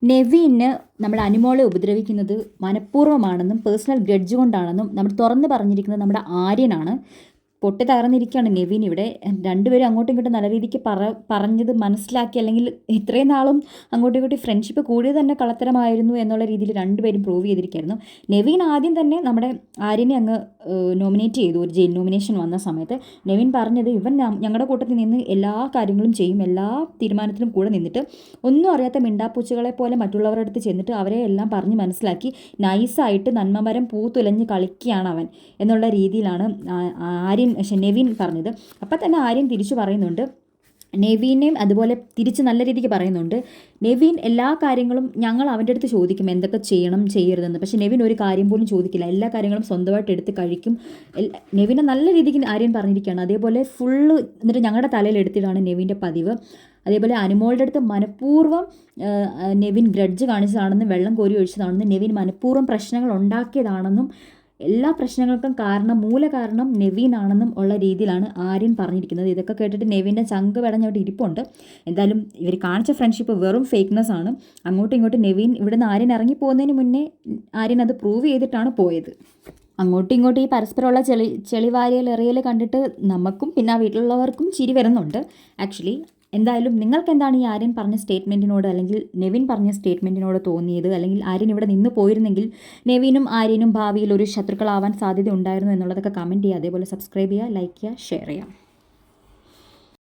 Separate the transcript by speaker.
Speaker 1: നെവിന് നമ്മുടെ അനുമോളെ ഉപദ്രവിക്കുന്നത് മനഃപൂർവ്വമാണെന്നും personal grudge കൊണ്ടാണെന്നും നമ്മൾ തുറന്ന് പറഞ്ഞിരിക്കുന്നത് നമ്മുടെ ആര്യനാണ്. പൊട്ടി തകർന്നിരിക്കുകയാണ് നെവിൻ ഇവിടെ. രണ്ടുപേരും അങ്ങോട്ടും ഇങ്ങോട്ടും നല്ല രീതിക്ക് പറഞ്ഞത് മനസ്സിലാക്കി, അല്ലെങ്കിൽ ഇത്രയും നാളും അങ്ങോട്ടും ഇങ്ങോട്ടും ഫ്രണ്ട്ഷിപ്പ് കൂടിയത് തന്നെ കളത്തരമായിരുന്നു എന്നുള്ള രീതിയിൽ രണ്ടുപേരും പ്രൂവ് ചെയ്തിരിക്കുകയായിരുന്നു. നെവിൻ ആദ്യം തന്നെ നമ്മുടെ ആര്യനെ അങ്ങ് നോമിനേറ്റ് ചെയ്തു. ഒരു ജയിൽ നോമിനേഷൻ വന്ന സമയത്ത് നെവിൻ പറഞ്ഞത് ഇവൻ ഞങ്ങളുടെ കൂട്ടത്തിൽ നിന്ന് എല്ലാ കാര്യങ്ങളും ചെയ്യും, എല്ലാ തീരുമാനത്തിലും കൂടെ നിന്നിട്ട് ഒന്നും അറിയാത്ത മിണ്ടാപ്പൂച്ചകളെ പോലെ മറ്റുള്ളവരുടെ അടുത്ത് ചെന്നിട്ട് അവരെ എല്ലാം പറഞ്ഞ് മനസ്സിലാക്കി നൈസായിട്ട് നന്മമരം പൂത്തുലഞ്ഞ് കളിക്കുകയാണ് അവൻ എന്നുള്ള രീതിയിലാണ് നെവിൻ പറഞ്ഞത്. അപ്പം തന്നെ ആര്യൻ തിരിച്ചു പറയുന്നുണ്ട്, നെവീനെയും അതുപോലെ തിരിച്ച് നല്ല രീതിക്ക് പറയുന്നുണ്ട്. നെവിൻ എല്ലാ കാര്യങ്ങളും ഞങ്ങൾ അവൻ്റെ അടുത്ത് ചോദിക്കും എന്തൊക്കെ ചെയ്യണം ചെയ്യരുതെന്ന്, പക്ഷേ നെവിൻ ഒരു കാര്യം പോലും ചോദിക്കില്ല. എല്ലാ കാര്യങ്ങളും സ്വന്തമായിട്ട് എടുത്ത് കഴിക്കും. നെവിനെ നല്ല രീതിക്ക് ആര്യൻ പറഞ്ഞിരിക്കുകയാണ്. അതേപോലെ ഫുള്ള് എന്നിട്ട് ഞങ്ങളുടെ തലയിൽ എടുത്തിട്ടാണ് നെവിൻ്റെ പതിവ്. അതേപോലെ അനുമോളുടെ അടുത്ത് മനഃപൂർവ്വം നെവിൻ ഗ്രഡ്ജ് കാണിച്ചതാണെന്നും വെള്ളം കോരി ഒഴിച്ചതാണെന്നും നെവിൻ മനഃപൂർവ്വം പ്രശ്നങ്ങൾ ഉണ്ടാക്കിയതാണെന്നും എല്ലാ പ്രശ്നങ്ങൾക്കും മൂലകാരണം നെവിനാണെന്നും ഉള്ള രീതിയിലാണ് ആര്യൻ പറഞ്ഞിരിക്കുന്നത്. ഇതൊക്കെ കേട്ടിട്ട് നെവിൻ്റെ ചങ്ക് പെടഞ്ഞോട്ട് ഇരിപ്പുണ്ട്. എന്തായാലും ഇവർ കാണിച്ച ഫ്രണ്ട്ഷിപ്പ് വെറും ഫേക്ക്നെസ് ആണ്. അങ്ങോട്ടും ഇങ്ങോട്ടും നെവിൻ ഇവിടുന്ന് ആര്യൻ ഇറങ്ങി പോകുന്നതിന് മുന്നേ ആര്യൻ അത് പ്രൂവ് ചെയ്തിട്ടാണ് പോയത്. അങ്ങോട്ടും ഇങ്ങോട്ടും ഈ പരസ്പരമുള്ള ചെളിവാരിയൽ എറിയൽ കണ്ടിട്ട് നമുക്കും പിന്നെ ആ വീട്ടിലുള്ളവർക്കും ചിരി വരുന്നുണ്ട് ആക്ച്വലി. എന്തായാലും നിങ്ങൾക്ക് എന്താണ് ഈ ആര്യൻ പറഞ്ഞ സ്റ്റേറ്റ്മെൻറ്റിനോട് അല്ലെങ്കിൽ നെവിൻ പറഞ്ഞ സ്റ്റേറ്റ്മെൻറ്റിനോട് തോന്നിയത്? അല്ലെങ്കിൽ ആര്യൻ ഇവിടെ നിന്ന് പോയിരുന്നെങ്കിൽ നെവിനും ആര്യനും ഭാവിയിൽ ഒരു ശത്രുക്കളാവാൻ സാധ്യത ഉണ്ടായിരുന്നു എന്നുള്ളതൊക്കെ കമൻറ്റ് ചെയ്യുക. അതേപോലെ സബ്സ്ക്രൈബ് ചെയ്യുക, ലൈക്ക് ചെയ്യുക, ഷെയർ ചെയ്യുക.